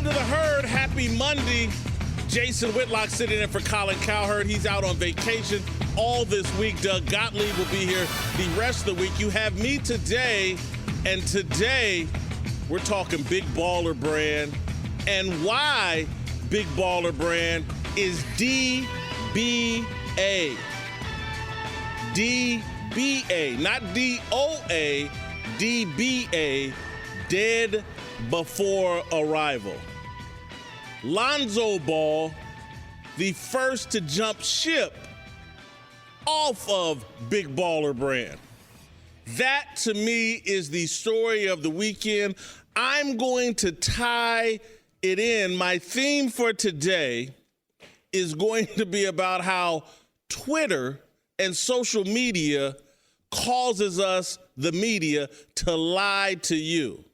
to the herd. Happy Monday. Jason Whitlock sitting in for Colin Kaepernick. He's out on vacation all this week. Doug Gottlieb will be here the rest of the week. You have me today, and today we're talking Big Baller Brand and why Big Baller Brand is DBA. DBA, not DOA, DBA, dead before arrival. Lonzo Ball, the first to jump ship off of Big Baller Brand. That, to me, is the story of the weekend. I'm going to tie it in. My theme for today is going to be about how Twitter and social media causes us, the media, to lie to you.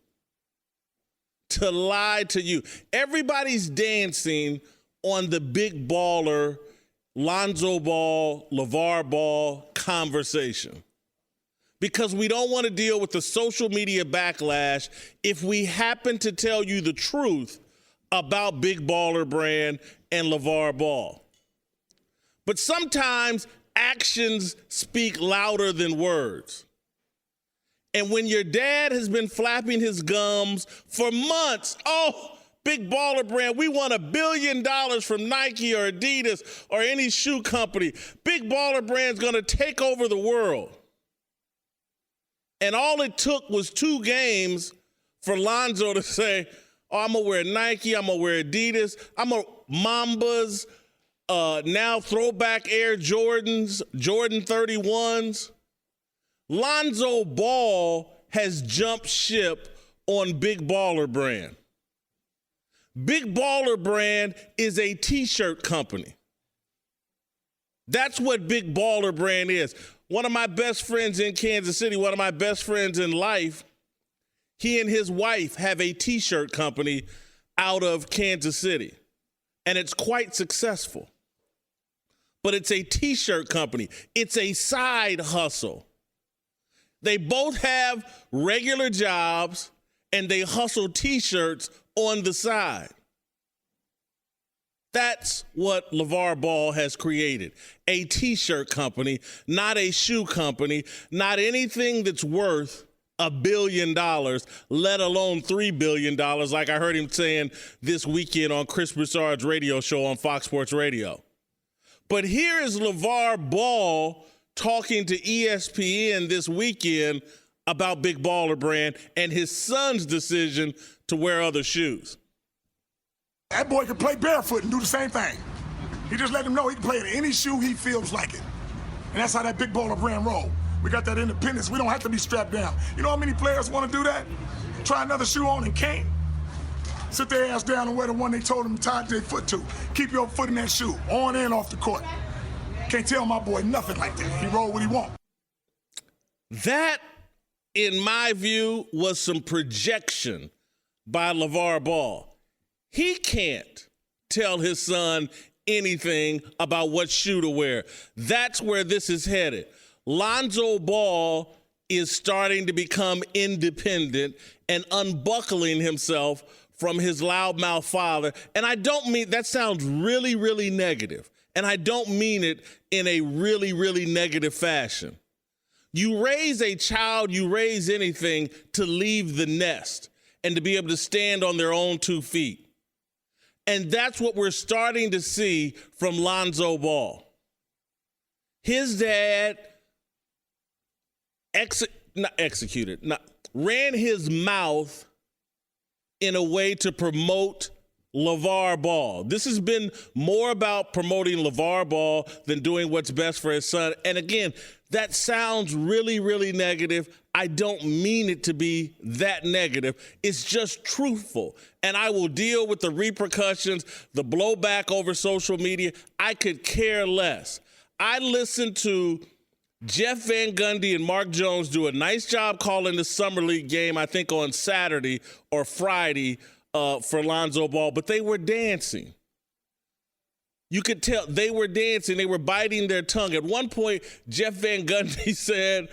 To lie to you. Everybody's dancing on the Big Baller, Lonzo Ball, LaVar Ball conversation. Because we don't want to deal with the social media backlash if we happen to tell you the truth about Big Baller Brand and LaVar Ball. But sometimes actions speak louder than words. And when your dad has been flapping his gums for months, oh, Big Baller Brand, we won $1 billion from Nike or Adidas or any shoe company. Big Baller Brand's going to take over the world. And all it took was 2 games for Lonzo to say, oh, I'm going to wear Nike, I'm going to wear Adidas, I'm going to Mambas, now throwback Air Jordans, Jordan 31s. Lonzo Ball has jumped ship on Big Baller Brand. Big Baller Brand is a T-shirt company. That's what Big Baller Brand is. One of my best friends in Kansas City, one of my best friends in life, he and his wife have a T-shirt company out of Kansas City, and it's quite successful. But it's a T-shirt company. It's a side hustle. They both have regular jobs, and they hustle T-shirts on the side. That's what LaVar Ball has created, a T-shirt company, not a shoe company, not anything that's worth $1 billion, let alone $3 billion, like I heard him saying this weekend on Chris Broussard's radio show on Fox Sports Radio. But here is LaVar Ball talking to ESPN this weekend about Big Baller Brand and his son's decision to wear other shoes. That boy can play barefoot and do the same thing. He just let him know he can play in any shoe he feels like it. And that's how that Big Baller Brand roll. We got that independence. We don't have to be strapped down. You know how many players want to do that? Try another shoe on and can't. Sit their ass down and wear the one they told them to tie their foot to. Keep your foot in that shoe, on and off the court. Can't tell my boy nothing like that. He roll what he want. That, in my view, was some projection by LaVar Ball. He can't tell his son anything about what shoe to wear. That's where this is headed. Lonzo Ball is starting to become independent and unbuckling himself from his loudmouth father. And I don't mean, that sounds really, really negative. And I don't mean it in a really, really negative fashion. You raise a child, you raise anything to leave the nest and to be able to stand on their own 2 feet. And that's what we're starting to see from Lonzo Ball. His dad ran his mouth in a way to promote LaVar Ball. This has been more about promoting LaVar Ball than doing what's best for his son. And again, that sounds really, really negative. I don't mean it to be that negative. It's just truthful. And I will deal with the repercussions, the blowback over social media. I could care less. I listened to Jeff Van Gundy and Mark Jones do a nice job calling the Summer League game, I think on Saturday or Friday for Lonzo Ball, but they were dancing. You could tell they were dancing. They were biting their tongue. At one point, Jeff Van Gundy said,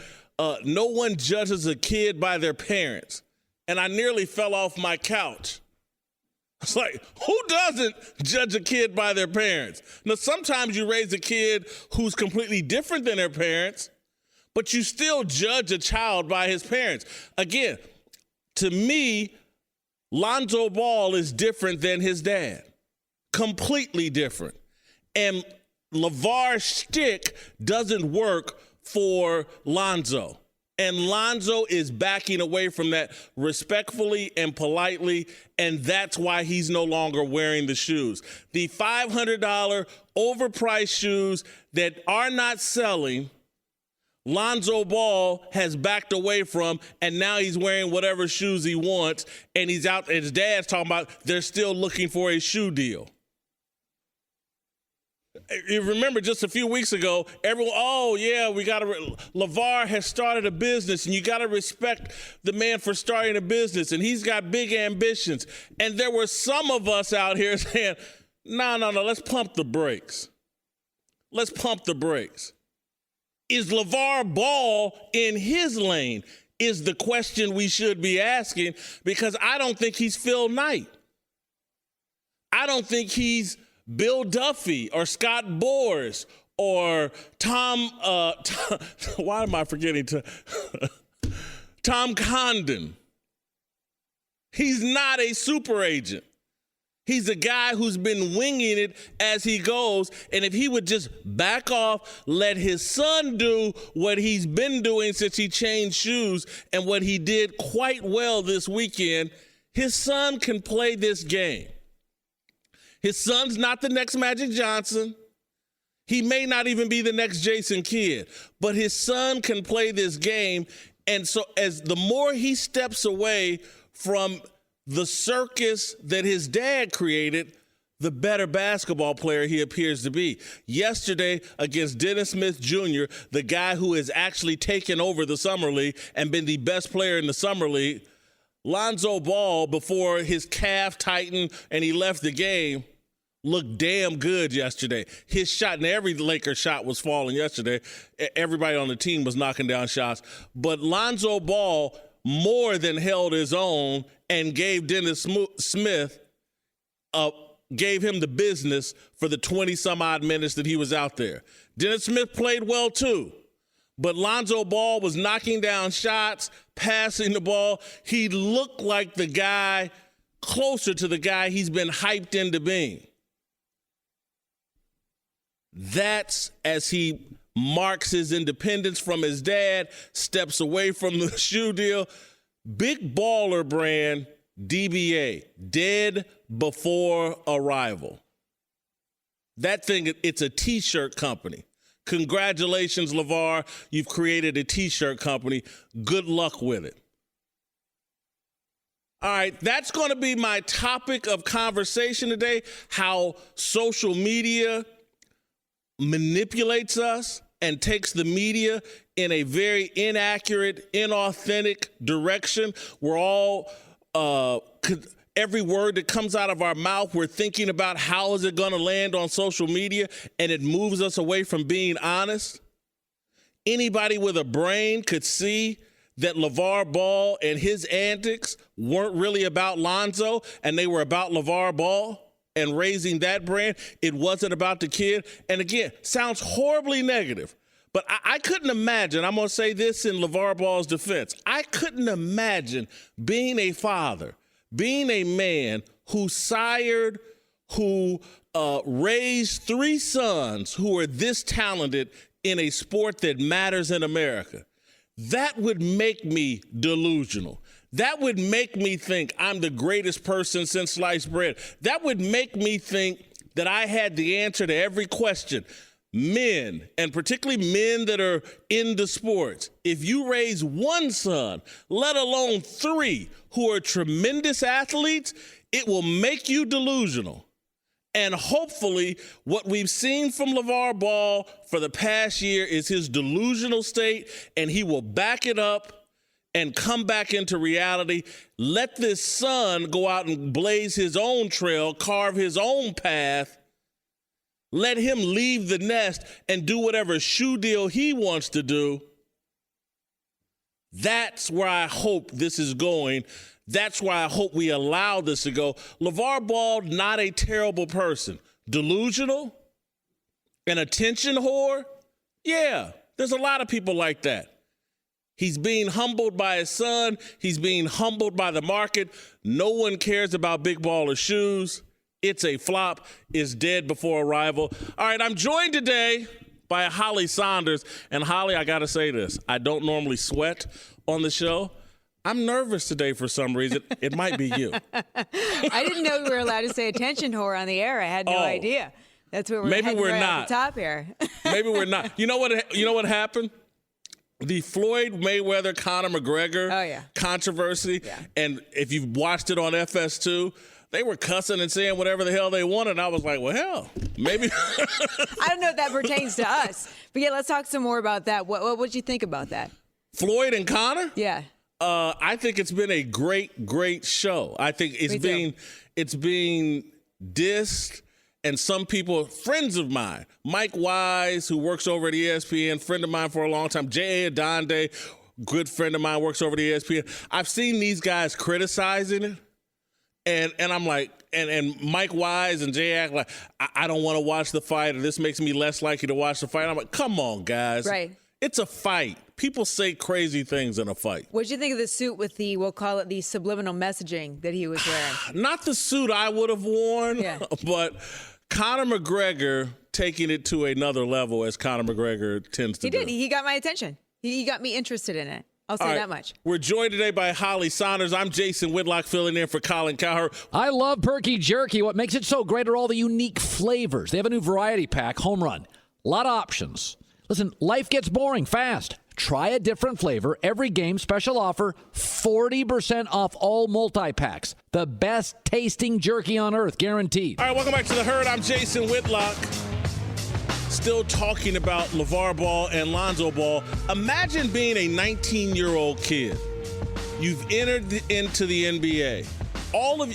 no one judges a kid by their parents. And I nearly fell off my couch It's like, who doesn't judge a kid by their parents? Now, sometimes you raise a kid who's completely different than their parents, but you still judge a child by his parents. Again, to me, Lonzo Ball is different than his dad. Completely different. And LaVar's shtick doesn't work for Lonzo. And Lonzo is backing away from that respectfully and politely, and that's why he's no longer wearing the shoes. The $500 overpriced shoes that are not selling, Lonzo Ball has backed away from, and now he's wearing whatever shoes he wants, and he's out, and his dad's talking about they're still looking for a shoe deal. You remember just a few weeks ago, everyone, LaVar has started a business, and you got to respect the man for starting a business, and he's got big ambitions. And there were some of us out here saying, no, let's pump the brakes. Let's pump the brakes. Is LaVar Ball in his lane is the question we should be asking, because I don't think he's Phil Knight. I don't think he's Bill Duffy or Scott Boras or Tom Condon. He's not a super agent. He's a guy who's been winging it as he goes. And if he would just back off, let his son do what he's been doing since he changed shoes and what he did quite well this weekend, his son can play this game. His son's not the next Magic Johnson. He may not even be the next Jason Kidd, but his son can play this game. And so as the more he steps away from the circus that his dad created, the better basketball player he appears to be. Yesterday against Dennis Smith Jr., the guy who has actually taken over the Summer League and been the best player in the Summer League, Lonzo Ball, before his calf tightened and he left the game, looked damn good yesterday. His shot, and every Laker shot was falling yesterday. Everybody on the team was knocking down shots. But Lonzo Ball more than held his own and gave Dennis Smith, gave him the business for the 20-some-odd minutes that he was out there. Dennis Smith played well too, but Lonzo Ball was knocking down shots, passing the ball. He looked like the guy, closer to the guy he's been hyped into being. That's as he marks his independence from his dad, steps away from the shoe deal. Big Baller Brand, DBA, dead before arrival. That thing, it's a T-shirt company. Congratulations, LaVar. You've created a T-shirt company. Good luck with it. All right, that's going to be my topic of conversation today, how social media manipulates us and takes the media in a very inaccurate, inauthentic direction. We're all, every word that comes out of our mouth, we're thinking about how is it going to land on social media, and it moves us away from being honest. Anybody with a brain could see that LaVar Ball and his antics weren't really about Lonzo, and they were about LaVar Ball and raising that brand. It wasn't about the kid. And again, sounds horribly negative, but I couldn't imagine, I'm going to say this in LaVar Ball's defense, I couldn't imagine being a father, being a man who raised 3 sons who are this talented in a sport that matters in America. That would make me delusional. That would make me think I'm the greatest person since sliced bread. That would make me think that I had the answer to every question. Men, and particularly men that are into sports, if you raise 1 son, let alone 3 who are tremendous athletes, it will make you delusional. And hopefully what we've seen from LaVar Ball for the past year is his delusional state, and he will back it up and come back into reality. Let this son go out and blaze his own trail, carve his own path. Let him leave the nest and do whatever shoe deal he wants to do. That's where I hope this is going. That's why I hope we allow this to go. LaVar Ball, not a terrible person. Delusional? An attention whore? Yeah, there's a lot of people like that. He's being humbled by his son. He's being humbled by the market. No one cares about Big Baller's shoes. It's a flop. It's dead before arrival. All right, I'm joined today by Holly Saunders. And Holly, I got to say this. I don't normally sweat on the show. I'm nervous today for some reason. It might be you. I didn't know we were allowed to say attention whore on the air. I had no idea. That's what we're maybe we're right not at the top here. Maybe we're not. You know what happened? The Floyd Mayweather Conor McGregor controversy. Yeah. And if you've watched it on FS2, they were cussing and saying whatever the hell they wanted. And I was like, well, hell, maybe. I don't know if that pertains to us. But yeah, let's talk some more about that. What'd you think about that? Floyd and Conor? Yeah. I think it's been a great show. I think it's being dissed. And some people, friends of mine, Mike Wise, who works over at ESPN, friend of mine for a long time, J.A. Adonde, good friend of mine, works over at ESPN. I've seen these guys criticizing it, and I'm like, and Mike Wise and J.A. act like, I don't want to watch the fight, or this makes me less likely to watch the fight. I'm like, come on, guys. Right. It's a fight. People say crazy things in a fight. What did you think of the suit with we'll call it the subliminal messaging that he was wearing? Not the suit I would have worn, but Conor McGregor taking it to another level, as Conor McGregor tends to do. He did. He got my attention. He got me interested in it. I'll say that much. We're joined today by Holly Saunders. I'm Jason Whitlock, filling in for Colin Kaepernick. I love Perky Jerky. What makes it so great are all the unique flavors. They have a new variety pack, Home Run. A lot of options. Listen, life gets boring fast. Try a different flavor. Every game, special offer, 40% off all multi-packs. The best tasting jerky on earth, guaranteed. All right, welcome back to The Herd. I'm Jason Whitlock. Still talking about LaVar Ball and Lonzo Ball. Imagine being a 19-year-old kid. You've entered into the NBA.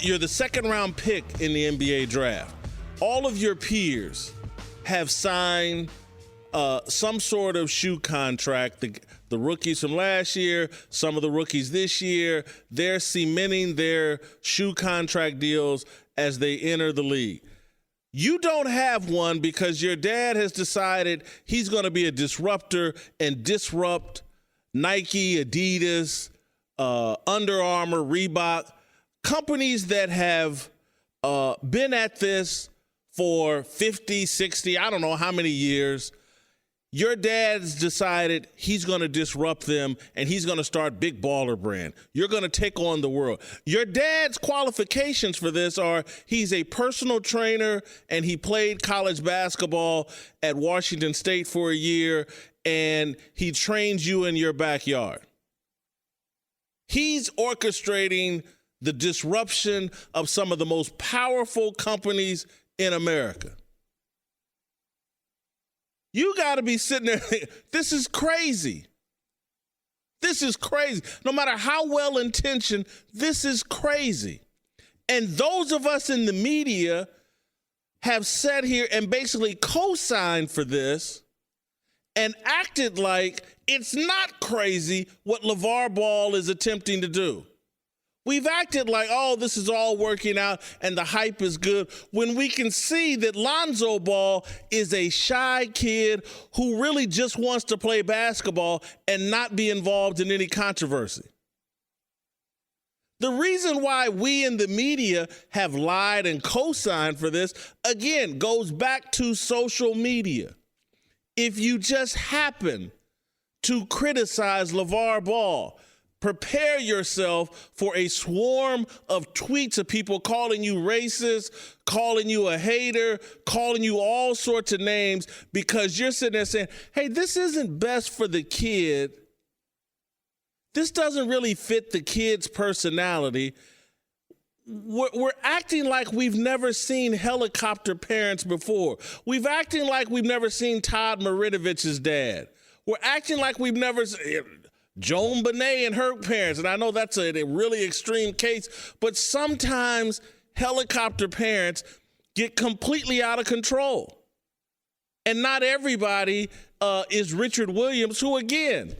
You're the second-round pick in the NBA draft. All of your peers have signed some sort of shoe contract. The rookies from last year, some of the rookies this year, they're cementing their shoe contract deals as they enter the league. You don't have one because your dad has decided he's going to be a disruptor and disrupt Nike, Adidas, Under Armour, Reebok, companies that have been at this for 50, 60, I don't know how many years. Your dad's decided he's going to disrupt them and he's going to start Big Baller Brand. You're going to take on the world. Your dad's qualifications for this are he's a personal trainer and he played college basketball at Washington State for a year and he trains you in your backyard. He's orchestrating the disruption of some of the most powerful companies in America. You got to be sitting there thinking, this is crazy. This is crazy. No matter how well-intentioned, this is crazy. And those of us in the media have sat here and basically co-signed for this and acted like it's not crazy what LaVar Ball is attempting to do. We've acted like, oh, this is all working out and the hype is good, when we can see that Lonzo Ball is a shy kid who really just wants to play basketball and not be involved in any controversy. The reason why we in the media have lied and co-signed for this, again, goes back to social media. If you just happen to criticize LaVar Ball, prepare yourself for a swarm of tweets of people calling you racist, calling you a hater, calling you all sorts of names because you're sitting there saying, hey, this isn't best for the kid. This doesn't really fit the kid's personality. We're acting like we've never seen helicopter parents before. We've acting like we've never seen Todd Marinovich's dad. We're acting like we've never seen Joan Benet and her parents, and I know that's a really extreme case, but sometimes helicopter parents get completely out of control. And not everybody is Richard Williams, who, again,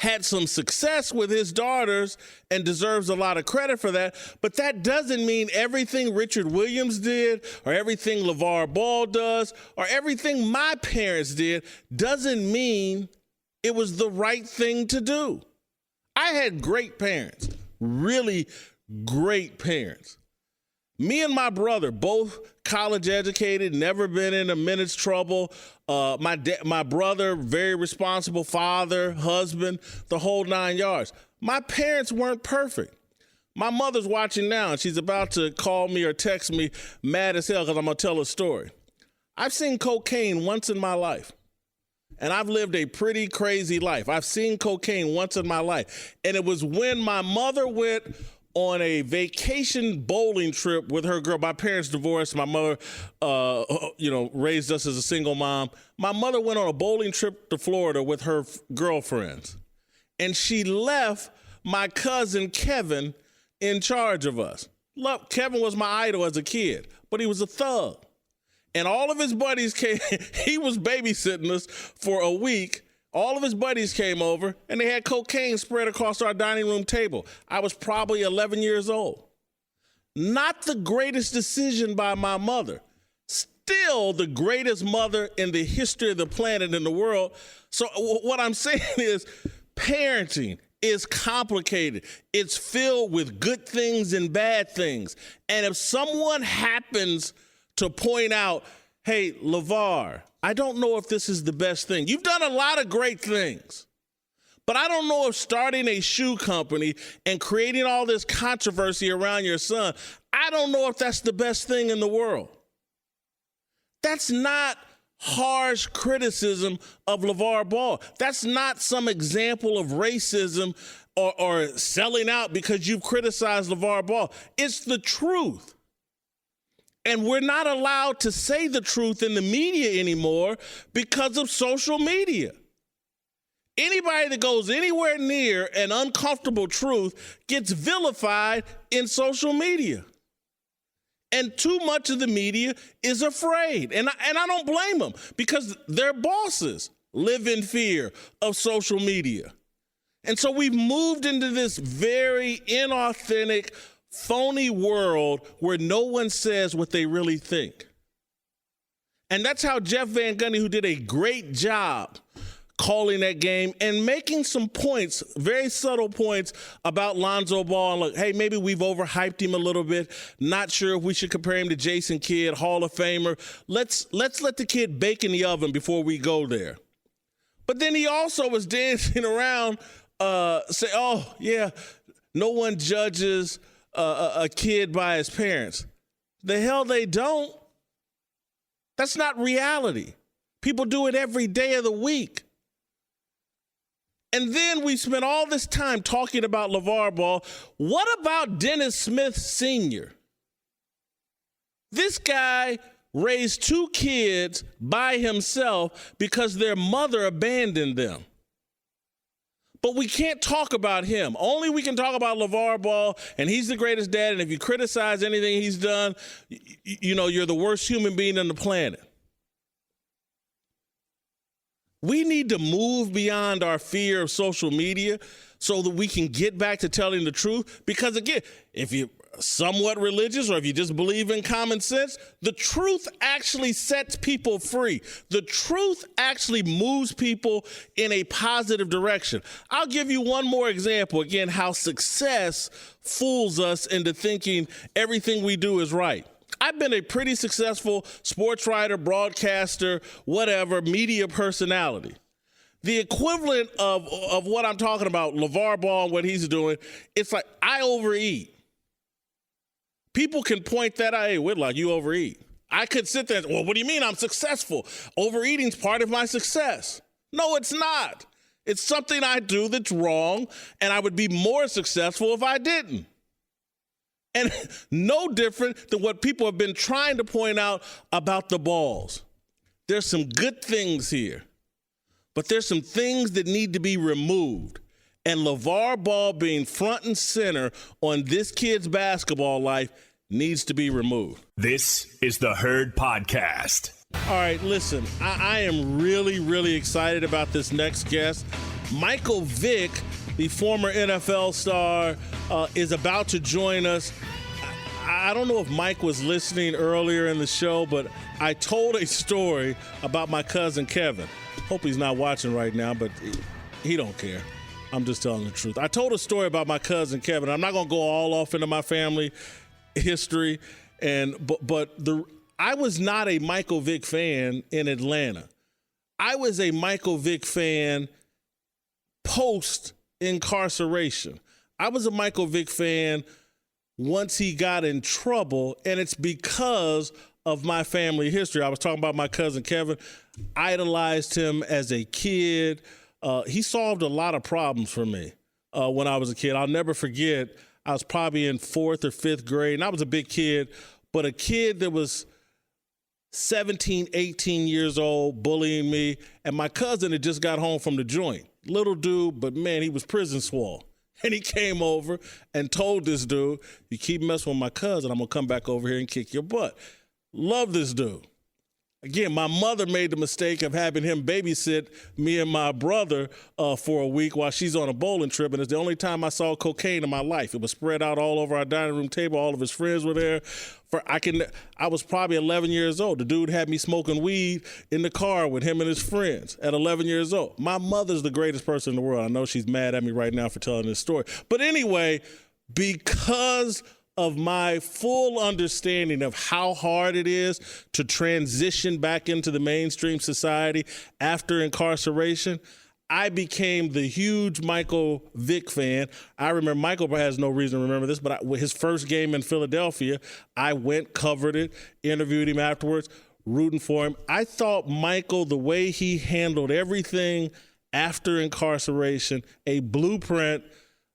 had some success with his daughters and deserves a lot of credit for that. But that doesn't mean everything Richard Williams did or everything LaVar Ball does or everything my parents did doesn't mean it was the right thing to do. I had great parents, really great parents. Me and my brother, both college educated, never been in a minute's trouble. My brother, very responsible father, husband, the whole 9 yards. My parents weren't perfect. My mother's watching now, and she's about to call me or text me mad as hell because I'm going to tell a story. I've seen cocaine once in my life, and I've lived a pretty crazy life. I've seen cocaine once in my life, and it was when my mother went on a vacation bowling trip with her girl. My parents divorced. My mother, raised us as a single mom. My mother went on a bowling trip to Florida with her girlfriends, and she left my cousin Kevin in charge of us. Look, Kevin was my idol as a kid, but he was a thug. And all of his buddies came. He was babysitting us for a week. All of his buddies came over, and they had cocaine spread across our dining room table. I was probably 11 years old. Not the greatest decision by my mother. Still the greatest mother in the history of the planet and the world. So what I'm saying is parenting is complicated. It's filled with good things and bad things. And if someone happens to point out, hey, LaVar, I don't know if this is the best thing. You've done a lot of great things, but I don't know if starting a shoe company and creating all this controversy around your son, I don't know if that's the best thing in the world. That's not harsh criticism of LaVar Ball. That's not some example of racism or selling out because you've criticized LaVar Ball. It's the truth. And we're not allowed to say the truth in the media anymore because of social media. Anybody that goes anywhere near an uncomfortable truth gets vilified in social media. And too much of the media is afraid. And I don't blame them because their bosses live in fear of social media. And so we've moved into this very inauthentic, phony world where no one says what they really think. And that's how Jeff Van Gundy, who did a great job calling that game and making some points, very subtle points about Lonzo Ball. Look, hey, maybe we've overhyped him a little bit. Not sure if we should compare him to Jason Kidd, Hall of Famer. Let's let the kid bake in the oven before we go there. But then he also was dancing around, say, oh, yeah, no one judges a kid by his parents. The hell they don't. That's not reality. People do it every day of the week. And then we spent all this time talking about LaVar Ball. What about Dennis Smith Sr.? This guy raised 2 kids by himself because their mother abandoned them. But we can't talk about him. Only we can talk about LaVar Ball, and he's the greatest dad, and if you criticize anything he's done, you're the worst human being on the planet. We need to move beyond our fear of social media so that we can get back to telling the truth. Because, again, if you're somewhat religious or if you just believe in common sense, the truth actually sets people free. The truth actually moves people in a positive direction. I'll give you one more example, again, how success fools us into thinking everything we do is right. I've been a pretty successful sports writer, broadcaster, whatever, media personality. The equivalent of what I'm talking about, LaVar Ball and what he's doing, it's like I overeat. People can point that out, hey, Whitlock, you overeat. I could sit there and say, well, what do you mean I'm successful? Overeating's part of my success. No, it's not. It's something I do that's wrong, and I would be more successful if I didn't. And no different than what people have been trying to point out about the balls. There's some good things here, but there's some things that need to be removed. And LaVar Ball being front and center on this kid's basketball life needs to be removed. This is the Herd Podcast. All right, listen, I am really, really excited about this next guest. Michael Vick, the former NFL star, is about to join us. I don't know if Mike was listening earlier in the show, but I told a story about my cousin Kevin. Hope he's not watching right now, but he don't care. I'm just telling the truth. I told a story about my cousin Kevin. I'm not going to go all off into my family history, but I was not a Michael Vick fan in Atlanta. I was a Michael Vick fan post-incarceration. I was a Michael Vick fan once he got in trouble, and it's because of my family history. I was talking about my cousin Kevin. Idolized him as a kid. He solved a lot of problems for me when I was a kid. I'll never forget, I was probably in 4th or 5th grade, and I was a big kid, but a kid that was 17, 18 years old bullying me, and my cousin had just got home from the joint. Little dude, but man, he was prison swole. And he came over and told this dude, you keep messing with my cousin, I'm going to come back over here and kick your butt. Love this dude. Again, my mother made the mistake of having him babysit me and my brother for a week while she's on a bowling trip, and it's the only time I saw cocaine in my life. It was spread out all over our dining room table. All of his friends were there. I was probably 11 years old. The dude had me smoking weed in the car with him and his friends at 11 years old. My mother's the greatest person in the world. I know she's mad at me right now for telling this story. But anyway, because of my full understanding of how hard it is to transition back into the mainstream society after incarceration, I became the huge Michael Vick fan. I remember, Michael has no reason to remember this, but his first game in Philadelphia, I went, covered it, interviewed him afterwards, rooting for him. I thought Michael, the way he handled everything after incarceration, a blueprint,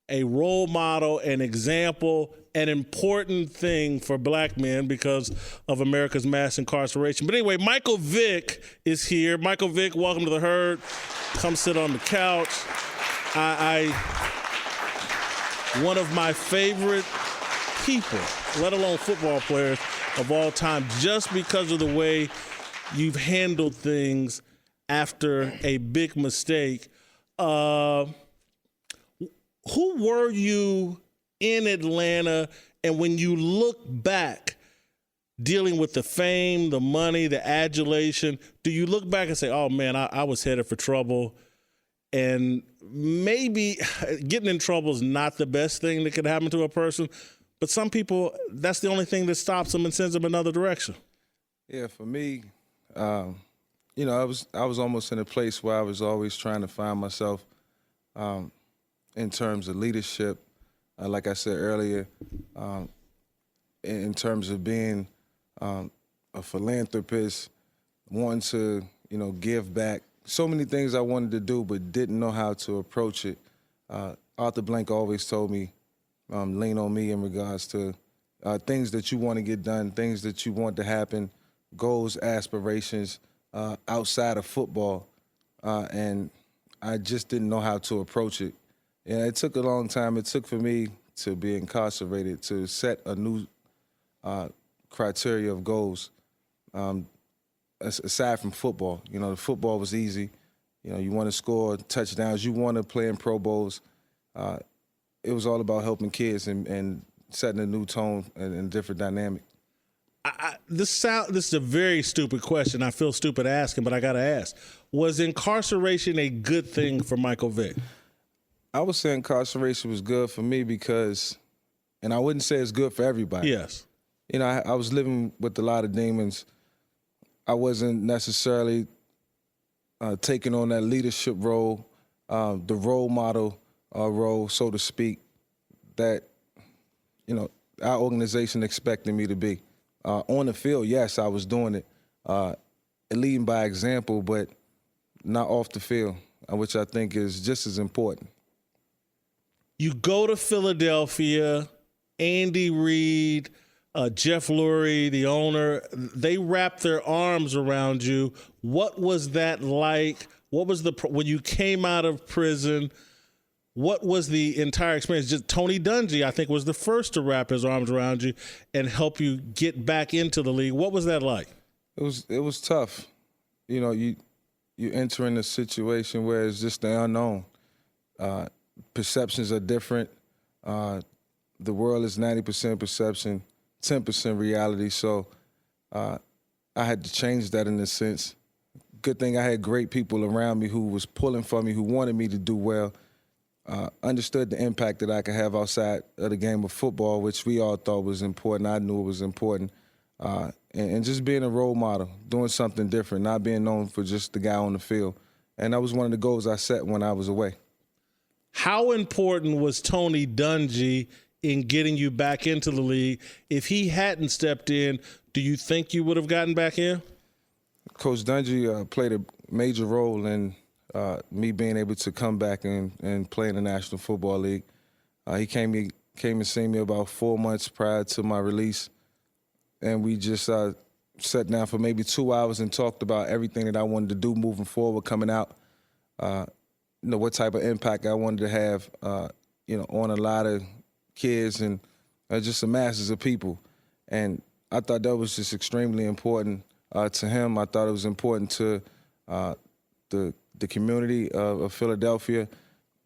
a role model, an example, an important thing for black men because of America's mass incarceration. But anyway, Michael Vick is here. Michael Vick, welcome to the Herd. Come sit on the couch. One of my favorite people, let alone football players of all time, just because of the way you've handled things after a big mistake. Who were you in Atlanta, and when you look back, dealing with the fame, the money, the adulation, do you look back and say, oh, man, I was headed for trouble, and maybe getting in trouble is not the best thing that could happen to a person, but some people, that's the only thing that stops them and sends them another direction? Yeah, for me, I was almost in a place where I was always trying to find myself in terms of leadership, like I said earlier, in terms of being a philanthropist, wanting to, give back. So many things I wanted to do but didn't know how to approach it. Arthur Blank always told me, lean on me in regards to things that you want to get done, things that you want to happen, goals, aspirations outside of football. And I just didn't know how to approach it. And it took a long time. It took for me to be incarcerated to set a new criteria of goals. Aside from football, the football was easy. You want to score touchdowns. You want to play in Pro Bowls. It was all about helping kids and setting a new tone and different dynamic. This is a very stupid question. I feel stupid asking, but I got to ask. Was incarceration a good thing for Michael Vick? I would say incarceration was good for me because, and I wouldn't say it's good for everybody. Yes. I was living with a lot of demons. I wasn't necessarily taking on that leadership role, the role model role, so to speak, that, our organization expected me to be. On the field, yes, I was doing it, leading by example, but not off the field, which I think is just as important. You go to Philadelphia, Andy Reid, Jeff Lurie, the owner, they wrapped their arms around you. What was that like? What was when you came out of prison? What was the entire experience? Just Tony Dungy, I think, was the first to wrap his arms around you and help you get back into the league. What was that like? It was tough. You enter in a situation where it's just the unknown. Perceptions are different. The world is 90% perception, 10% reality. So I had to change that in a sense. Good thing I had great people around me who was pulling for me, who wanted me to do well, understood the impact that I could have outside of the game of football, which we all thought was important. I knew it was important. And just being a role model, doing something different, not being known for just the guy on the field. And that was one of the goals I set when I was away. How important was Tony Dungy in getting you back into the league? If he hadn't stepped in, do you think you would have gotten back in? Coach Dungy played a major role in me being able to come back and play in the National Football League. He came and seen me about 4 months prior to my release, and we just sat down for maybe 2 hours and talked about everything that I wanted to do moving forward, coming out. What type of impact I wanted to have, on a lot of kids and just the masses of people. And I thought that was just extremely important to him. I thought it was important to the community of Philadelphia,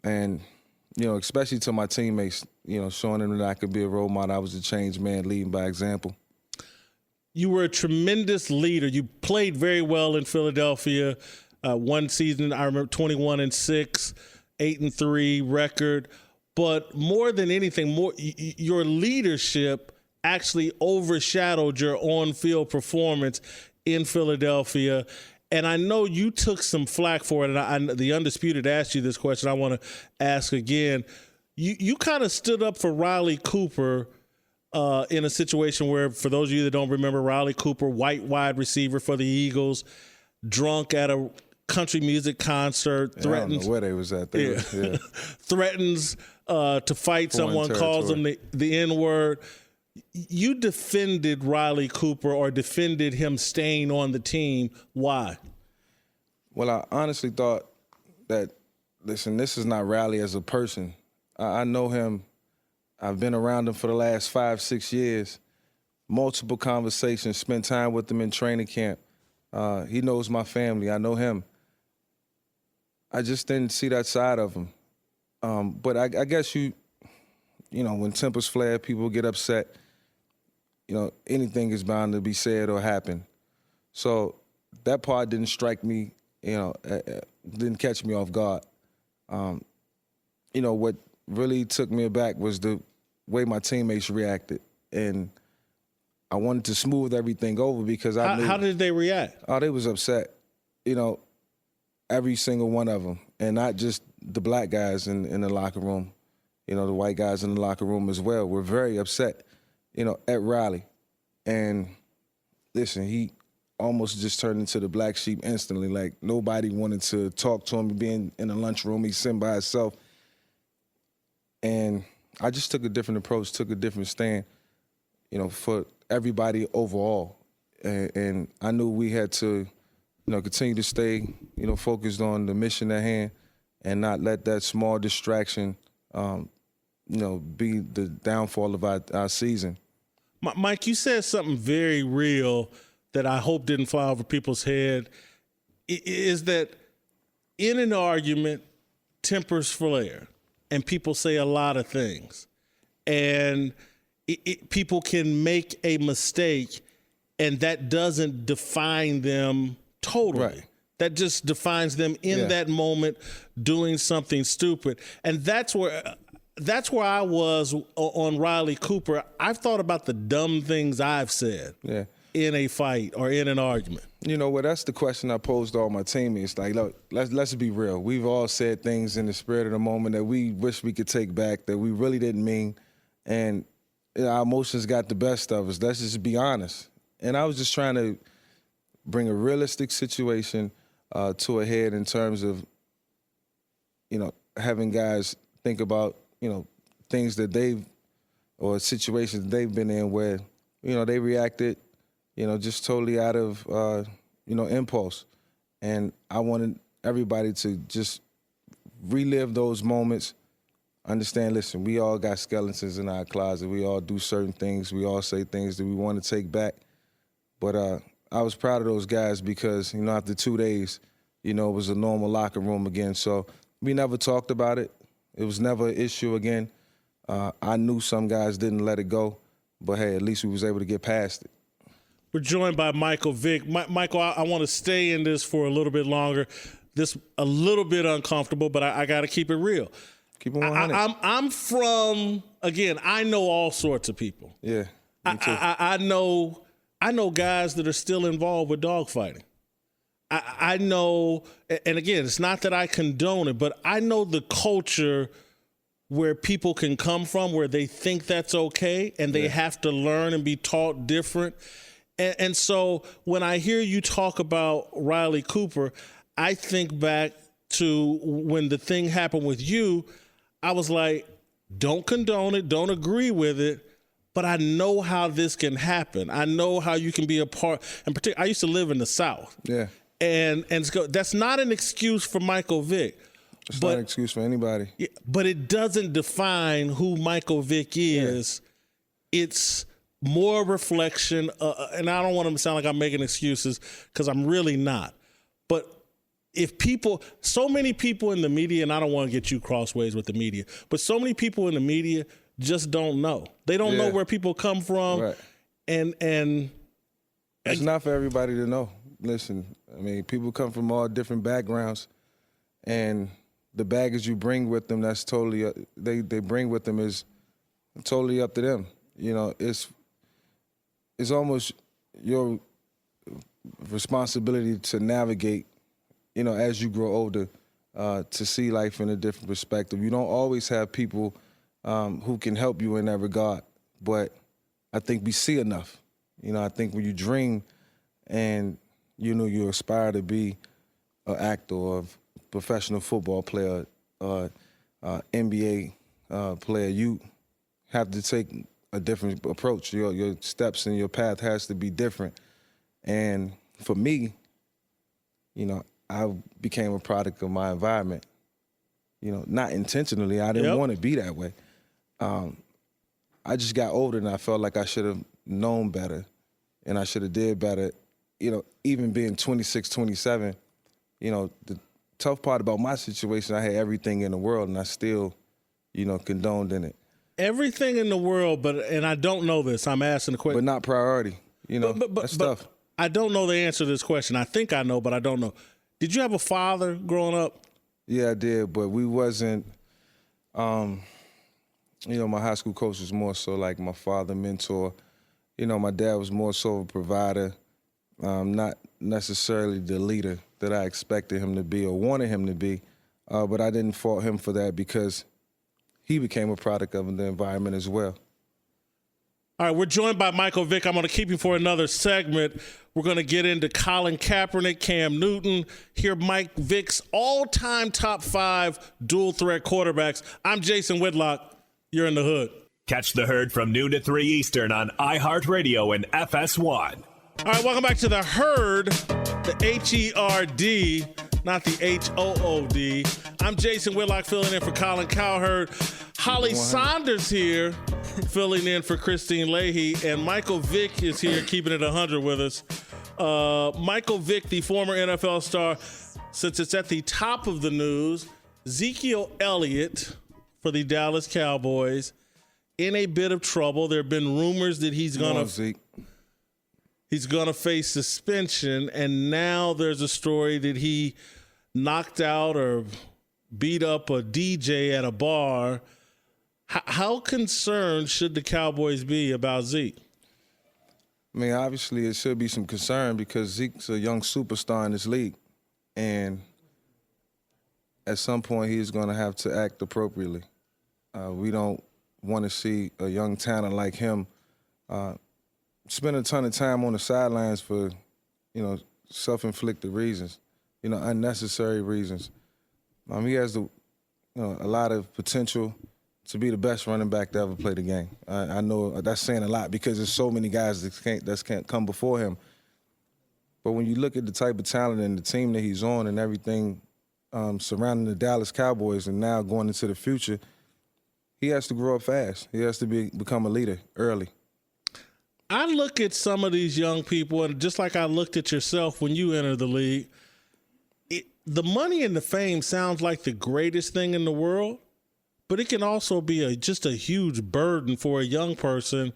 and especially to my teammates. Showing them that I could be a role model. I was a changed man, leading by example. You were a tremendous leader. You played very well in Philadelphia. One season, I remember 21-6, 8-3 record. But more than anything, your leadership actually overshadowed your on-field performance in Philadelphia. And I know you took some flack for it. And the Undisputed asked you this question. I want to ask again. You kind of stood up for Riley Cooper in a situation where, for those of you that don't remember, Riley Cooper, white wide receiver for the Eagles, drunk at a country music concert, threatens. I don't know where they was at. Threatens to fight someone, calls them the N-word. You defended Riley Cooper, or defended him staying on the team. Why? Well, I honestly thought that, listen, this is not Riley as a person. I know him. I've been around him for the last 5-6 years. Multiple conversations, spent time with him in training camp. He knows my family. I know him. I just didn't see that side of him. But I guess when tempers flare, people get upset. Anything is bound to be said or happen. So that part didn't strike me, didn't catch me off guard. What really took me aback was the way my teammates reacted. And I wanted to smooth everything over because I knew. How did they react? Oh, they was upset. Every single one of them. And not just the black guys in the locker room. The white guys in the locker room as well were very upset, at Riley. And listen, he almost just turned into the black sheep instantly. Like, nobody wanted to talk to him, being in the lunchroom. He's sitting by himself. And I just took a different approach, took a different stand, for everybody overall. And I knew we had to, continue to stay, focused on the mission at hand and not let that small distraction, be the downfall of our season. Mike, you said something very real that I hope didn't fly over people's head, is that in an argument, tempers flare, and people say a lot of things. And people can make a mistake, and that doesn't define them totally. Right. That just defines them in that moment doing something stupid. And that's where I was on Riley Cooper. I've thought about the dumb things I've said in a fight or in an argument. That's the question I posed to all my teammates. Like, look, let's be real. We've all said things in the spirit of the moment that we wish we could take back, that we really didn't mean. And our emotions got the best of us. Let's just be honest. And I was just trying to bring a realistic situation to a head in terms of, having guys think about, things that or situations that they've been in where, they reacted, just totally out of, impulse. And I wanted everybody to just relive those moments, understand, listen, we all got skeletons in our closet. We all do certain things. We all say things that we want to take back. But I was proud of those guys because, after 2 days, it was a normal locker room again. So we never talked about it. It was never an issue again. I knew some guys didn't let it go, but hey, at least we was able to get past it. We're joined by Michael Vick. Michael, I want to stay in this for a little bit longer. This a little bit uncomfortable, but I got to keep it real. Keep it 100. I'm from, again, I know all sorts of people. Yeah, me too. I know guys that are still involved with dogfighting. I know, and again, it's not that I condone it, but I know the culture where people can come from, where they think that's okay, and they have to learn and be taught different. And so when I hear you talk about Riley Cooper, I think back to when the thing happened with you. I was like, don't condone it, don't agree with it, but I know how this can happen. I know how you can be a part. And particularly, I used to live in the South. Yeah. And that's not an excuse for Michael Vick. It's not an excuse for anybody. Yeah, but it doesn't define who Michael Vick is. Yeah. It's more reflection, and I don't want to sound like I'm making excuses because I'm really not. But if so many people in the media, and I don't want to get you crossways with the media, but so many people in the media just don't know. They don't know where people come from. Right. And it's not for everybody to know. Listen, I mean, people come from all different backgrounds, and the baggage you bring with them, that's totally, they bring with them is totally up to them. You know, it's almost your responsibility to navigate, you know, as you grow older, to see life in a different perspective. You don't always have people who can help you in that regard, but I think we see enough. You know, I think when you dream and, you know, you aspire to be an actor or a professional football player or NBA player, you have to take a different approach. Your steps and your path has to be different. And for me, you know, I became a product of my environment. You know, not intentionally. I didn't want to be that way. I just got older and I felt like I should have known better and I should have did better. You know, even being 26, 27, you know, the tough part about my situation, I had everything in the world and I still, you know, condoned in it. Everything in the world, and I don't know this. I'm asking the question. But not priority, you know, that's tough. I don't know the answer to this question. I think I know, but I don't know. Did you have a father growing up? Yeah, I did, but we wasn't, you know, my high school coach was more so like my father, mentor. You know, my dad was more so a provider, not necessarily the leader that I expected him to be or wanted him to be, but I didn't fault him for that because he became a product of the environment as well. All right, we're joined by Michael Vick. I'm going to keep you for another segment. We're going to get into Colin Kaepernick, Cam Newton, hear Mike Vick's all-time top 5 dual-threat quarterbacks. I'm Jason Whitlock. You're in the hood. Catch the herd from noon to 3 Eastern on iHeartRadio and FS1. All right, welcome back to the herd, the H-E-R-D, not the H-O-O-D. I'm Jason Whitlock filling in for Colin Cowherd. Holly Saunders here filling in for Christine Leahy. And Michael Vick is here keeping it 100 with us. Michael Vick, the former NFL star, since it's at the top of the news, Ezekiel Elliott for the Dallas Cowboys in a bit of trouble. There have been rumors that he's going to face suspension, and now there's a story that he knocked out or beat up a DJ at a bar. How concerned should the Cowboys be about Zeke? I mean, obviously it should be some concern because Zeke's a young superstar in this league, and at some point he's going to have to act appropriately. We don't want to see a young talent like him spend a ton of time on the sidelines for, you know, self-inflicted reasons, you know, unnecessary reasons. He has a lot of potential to be the best running back to ever play the game. I know that's saying a lot because there's so many guys that can't come before him. But when you look at the type of talent and the team that he's on and everything surrounding the Dallas Cowboys and now going into the future, he has to grow up fast. He has to become a leader early. I look at some of these young people, and just like I looked at yourself when you entered the league, the money and the fame sounds like the greatest thing in the world, but it can also be just a huge burden for a young person.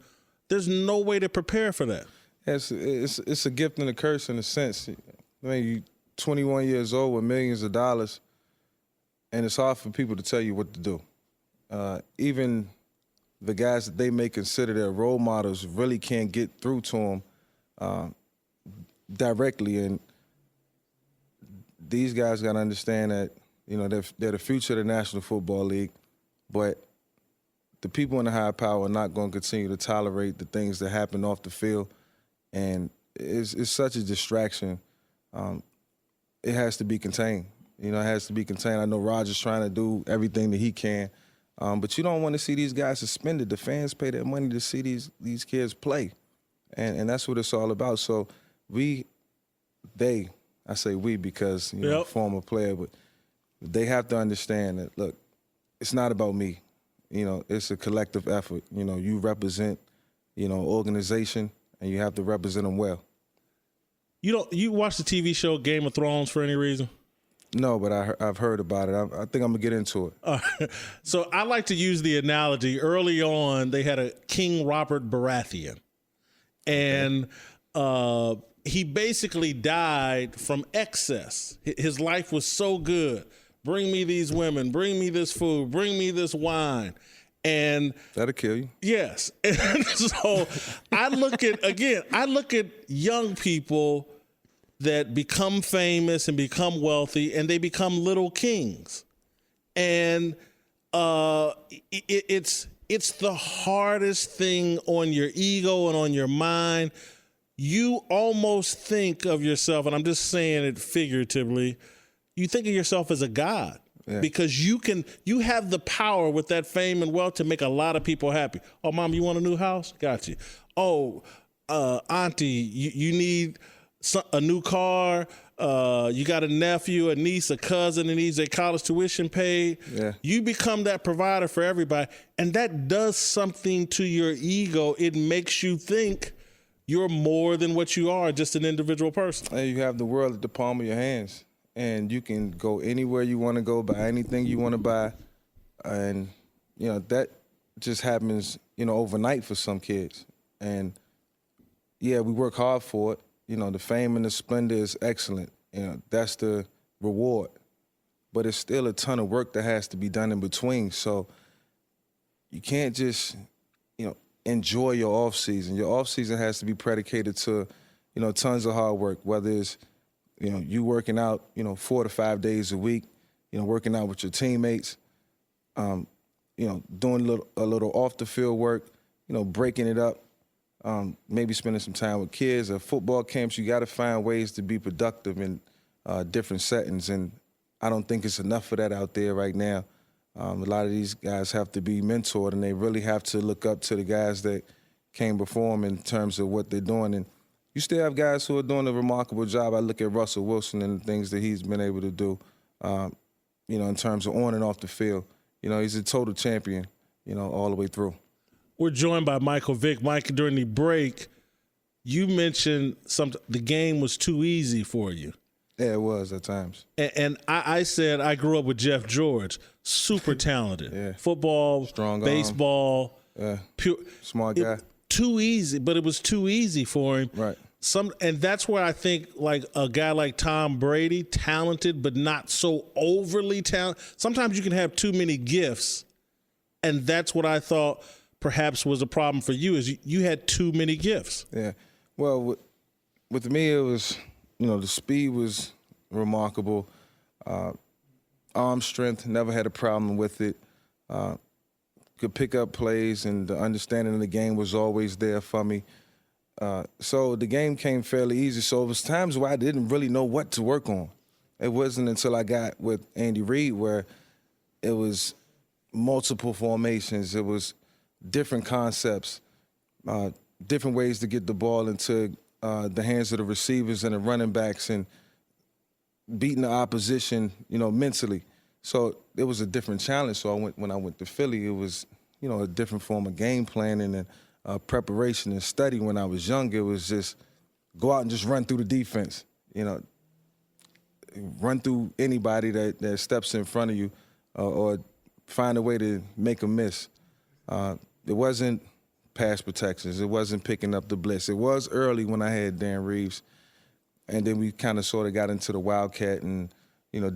There's no way to prepare for that. It's a gift and a curse in a sense. I mean, you're 21 years old with millions of dollars, and it's hard for people to tell you what to do. Even the guys that they may consider their role models really can't get through to them directly. And these guys got to understand that, you know, they're the future of the National Football League, but the people in the higher power are not going to continue to tolerate the things that happen off the field, and it's such a distraction. It has to be contained. You know, it has to be contained. I know Roger's trying to do everything that he can, but you don't want to see these guys suspended. The fans pay their money to see these kids play, and that's what it's all about. So I say we because, you know, former player, but they have to understand that, look, it's not about me. You know, it's a collective effort. You know, you represent, you know, organization, and you have to represent them well. You watch the TV show Game of Thrones for any reason? No, but I've heard about it. I think I'm going to get into it. So I like to use the analogy. Early on, they had a King Robert Baratheon, and he basically died from excess. His life was so good. Bring me these women, bring me this food, bring me this wine. And that'll kill you. Yes. And so I look at young people that become famous and become wealthy, and they become little kings. And it's the hardest thing on your ego and on your mind. You almost think of yourself, and I'm just saying it figuratively, you think of yourself as a god, because you have the power with that fame and wealth to make a lot of people happy. Oh, Mom, you want a new house? Got you. Oh, Auntie, you need a new car. You got a nephew, a niece, a cousin that needs their college tuition paid. Yeah. You become that provider for everybody, and that does something to your ego. It makes you think you're more than what you are, just an individual person. And you have the world at the palm of your hands. And you can go anywhere you want to go, buy anything you want to buy. And, you know, that just happens, you know, overnight for some kids. And, yeah, we work hard for it. You know, the fame and the splendor is excellent. You know, that's the reward. But it's still a ton of work that has to be done in between. So you can't just, you know, enjoy your off season. Your off season has to be predicated to, you know, tons of hard work, whether it's, you know, you working out, you know, 4 to 5 days a week, you know, working out with your teammates, you know, doing a little off the field work, you know, breaking it up, maybe spending some time with kids. At football camps, you got to find ways to be productive in different settings, and I don't think it's enough of that out there right now. A lot of these guys have to be mentored, and they really have to look up to the guys that came before them in terms of what they're doing. And you still have guys who are doing a remarkable job. I look at Russell Wilson and the things that he's been able to do, you know, in terms of on and off the field. You know, he's a total champion, you know, all the way through. We're joined by Michael Vick. Mike, during the break, you mentioned the game was too easy for you. Yeah, it was at times. And I said I grew up with Jeff George, super talented. Yeah. Football, strong baseball. Yeah. Pure, smart guy. Too easy, but it was too easy for him. Right. And that's where I think like a guy like Tom Brady, talented but not so overly talented. Sometimes you can have too many gifts, and that's what I thought perhaps was a problem for you, is you had too many gifts. Yeah. Well, with me, it was, you know, the speed was remarkable. Arm strength, never had a problem with it. Could pick up plays, and the understanding of the game was always there for me. So the game came fairly easy. So it was times where I didn't really know what to work on. It wasn't until I got with Andy Reid where it was multiple formations. It was different concepts, different ways to get the ball into the hands of the receivers and the running backs, and beating the opposition, you know, mentally. So it was a different challenge. So when I went to Philly, it was, you know, a different form of game planning and preparation and study. When I was young, it was just go out and just run through the defense, you know, run through anybody that steps in front of you, or find a way to make a miss. It wasn't pass protections. It wasn't picking up the blitz. It was early when I had Dan Reeves, and then we kind of sort of got into the Wildcat and,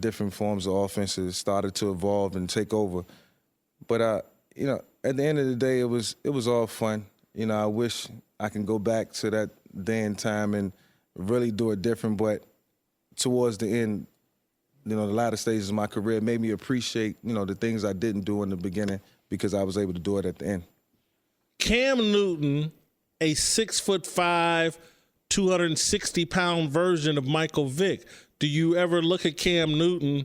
different forms of offenses started to evolve and take over. But, at the end of the day, it was all fun. I wish I can go back to that day and time and really do it different. But towards the end, the latter stages of my career made me appreciate, the things I didn't do in the beginning because I was able to do it at the end. Cam Newton, a 6'5", 260-pound version of Michael Vick. Do you ever look at Cam Newton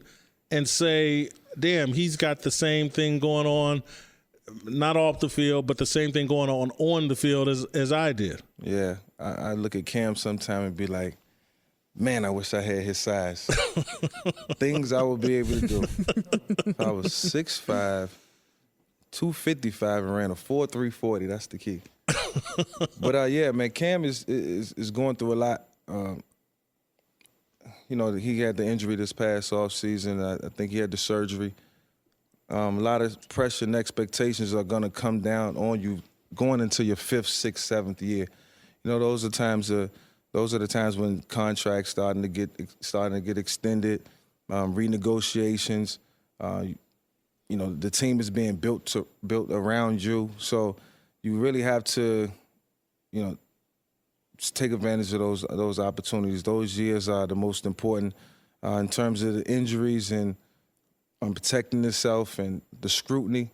and say, damn, he's got the same thing going on, not off the field, but the same thing going on the field as I did? Yeah, I look at Cam sometime and be like, man, I wish I had his size. Things I would be able to do. If I was 6'5", 255 and ran a 4.3 40. That's the key. But yeah, man, Cam is going through a lot. He had the injury this past offseason. I think he had the surgery. A lot of pressure and expectations are going to come down on you going into your 5th, 6th, 7th year. Those are the times when contracts starting to get extended, renegotiations. The team is being built around you, so you really have to, just take advantage of those opportunities. Those years are the most important in terms of the injuries and protecting yourself and the scrutiny.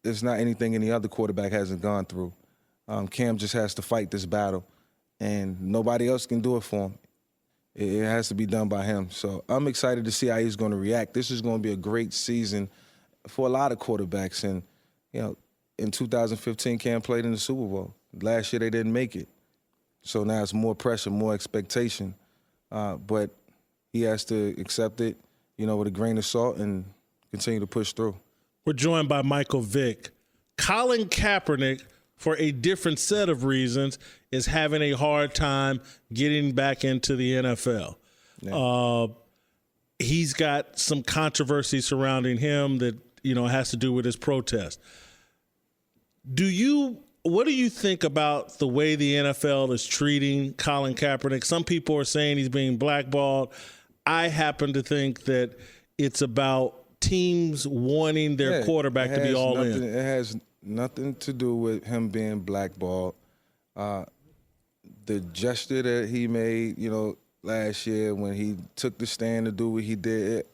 It's not anything any other quarterback hasn't gone through. Cam just has to fight this battle, and nobody else can do it for him. It has to be done by him. So I'm excited to see how he's going to react. This is going to be a great season for a lot of quarterbacks. And, in 2015, Cam played in the Super Bowl. Last year, they didn't make it. So now it's more pressure, more expectation. But he has to accept it, with a grain of salt and continue to push through. We're joined by Michael Vick. Colin Kaepernick, for a different set of reasons, is having a hard time getting back into the NFL. Yeah. He's got some controversy surrounding him that, has to do with his protest. What do you think about the way the NFL is treating Colin Kaepernick? Some people are saying he's being blackballed. I happen to think that it's about teams wanting their quarterback to be all in. It has nothing to do with him being blackballed. The gesture that he made, last year when he took the stand to do what he did,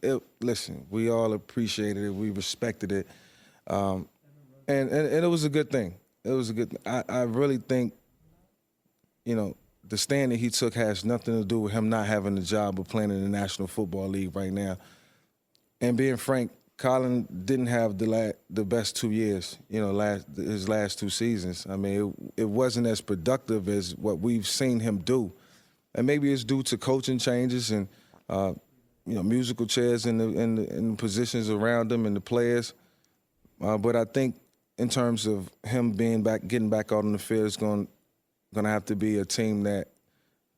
listen, we all appreciated it. We respected it. And it was a good thing. It was a good thing. I really think, the stand that he took has nothing to do with him not having a job or playing in the National Football League right now. And being frank, Colin didn't have the best 2 years, his last 2 seasons. I mean, it wasn't as productive as what we've seen him do. And maybe it's due to coaching changes and, musical chairs in the positions around him and the players. But I think in terms of him getting back out on the field, it's going to have to be a team that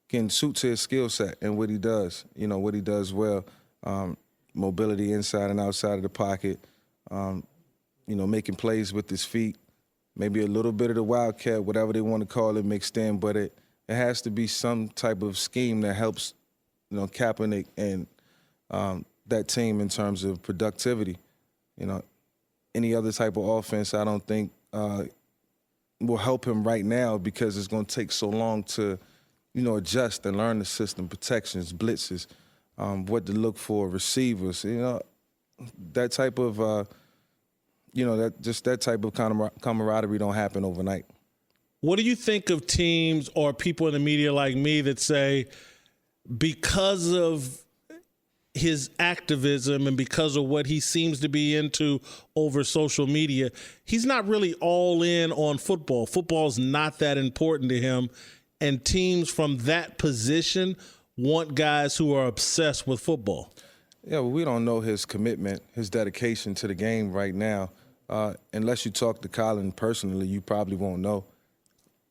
can suit to his skill set and what he does, what he does well. Mobility inside and outside of the pocket, making plays with his feet, maybe a little bit of the wildcat, whatever they want to call it, mixed in. But it has to be some type of scheme that helps, Kaepernick and that team in terms of productivity. Any other type of offense, I don't think will help him right now because it's going to take so long to, adjust and learn the system, protections, blitzes. What to look for, receivers, that type of, that type of camaraderie don't happen overnight. What do you think of teams or people in the media like me that say because of his activism and because of what he seems to be into over social media, he's not really all in on football. Football's not that important to him, and teams from that position want guys who are obsessed with football. Yeah, well, we don't know his commitment, his dedication to the game right now. Unless you talk to Colin personally, you probably won't know.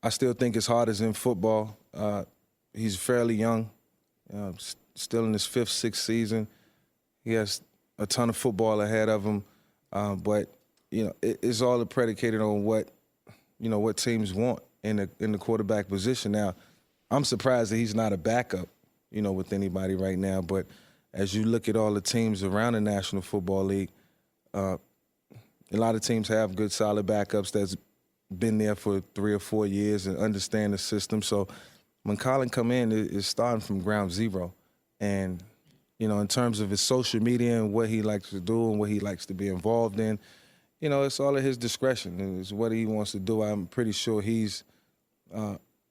I still think his heart is in football. He's fairly young, still in his 5th, 6th season. He has a ton of football ahead of him, but it's all predicated on what teams want in the quarterback position. Now, I'm surprised that he's not a backup, with anybody right now. But as you look at all the teams around the National Football League, a lot of teams have good, solid backups that's been there for 3 or 4 years and understand the system. So when Colin come in, it's starting from ground zero. And, in terms of his social media and what he likes to do and what he likes to be involved in, it's all at his discretion. It's what he wants to do. I'm pretty sure he's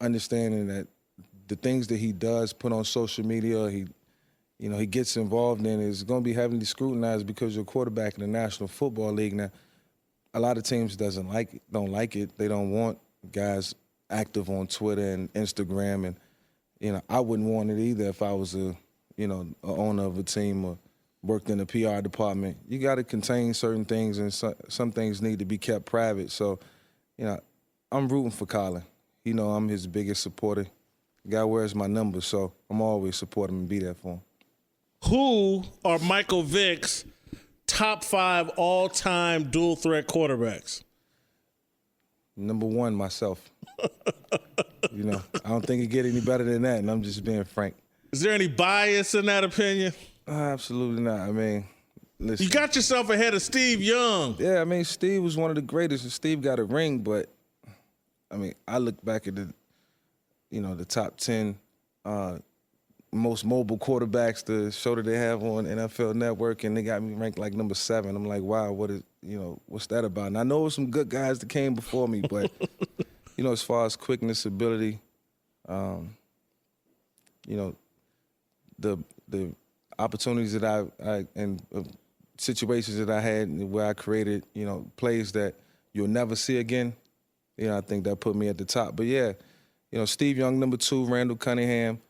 understanding that the things that he does put on social media, he gets involved in, is going to be heavily scrutinized because you're a quarterback in the National Football League. Now, a lot of teams don't like it. They don't want guys active on Twitter and Instagram, and I wouldn't want it either if I was a owner of a team or worked in the PR department. You got to contain certain things, and some things need to be kept private. So, I'm rooting for Colin. I'm his biggest supporter. The guy wears my number, so I'm always support him and be there for him. Who are Michael Vick's top 5 all-time dual-threat quarterbacks? Number 1, myself. I don't think it get any better than that, and I'm just being frank. Is there any bias in that opinion? Absolutely not. I mean, listen. You got yourself ahead of Steve Young. Yeah, I mean, Steve was one of the greatest, and Steve got a ring, but, I mean, I look back at the top 10 most mobile quarterbacks, the show that they have on NFL Network, and they got me ranked like number 7. I'm like, wow, what's that about? And I know some good guys that came before me, but, as far as quickness, ability, the opportunities that I and situations that I had where I created, plays that you'll never see again, I think that put me at the top. But, yeah, Steve Young, number 2, Randall Cunningham,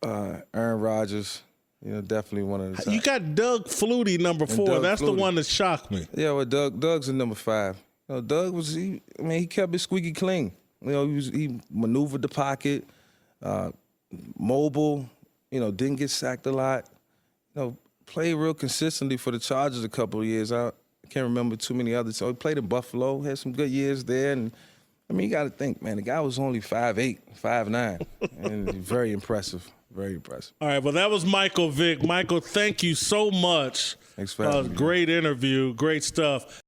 Aaron Rodgers, definitely one of the top. You got Doug Flutie, number 4. That's Flutie. The one that shocked me. Yeah, well, Doug's a number 5. Doug he kept it squeaky clean. He maneuvered the pocket, mobile, didn't get sacked a lot. Played real consistently for the Chargers a couple of years. I can't remember too many others. So he played in Buffalo, had some good years there. And, I mean, you got to think, man, the guy was only 5'8", 5'9", and very impressive. Very impressive. All right, well, that was Michael Vick. Michael, thank you so much. Thanks for having me. Great interview, great stuff.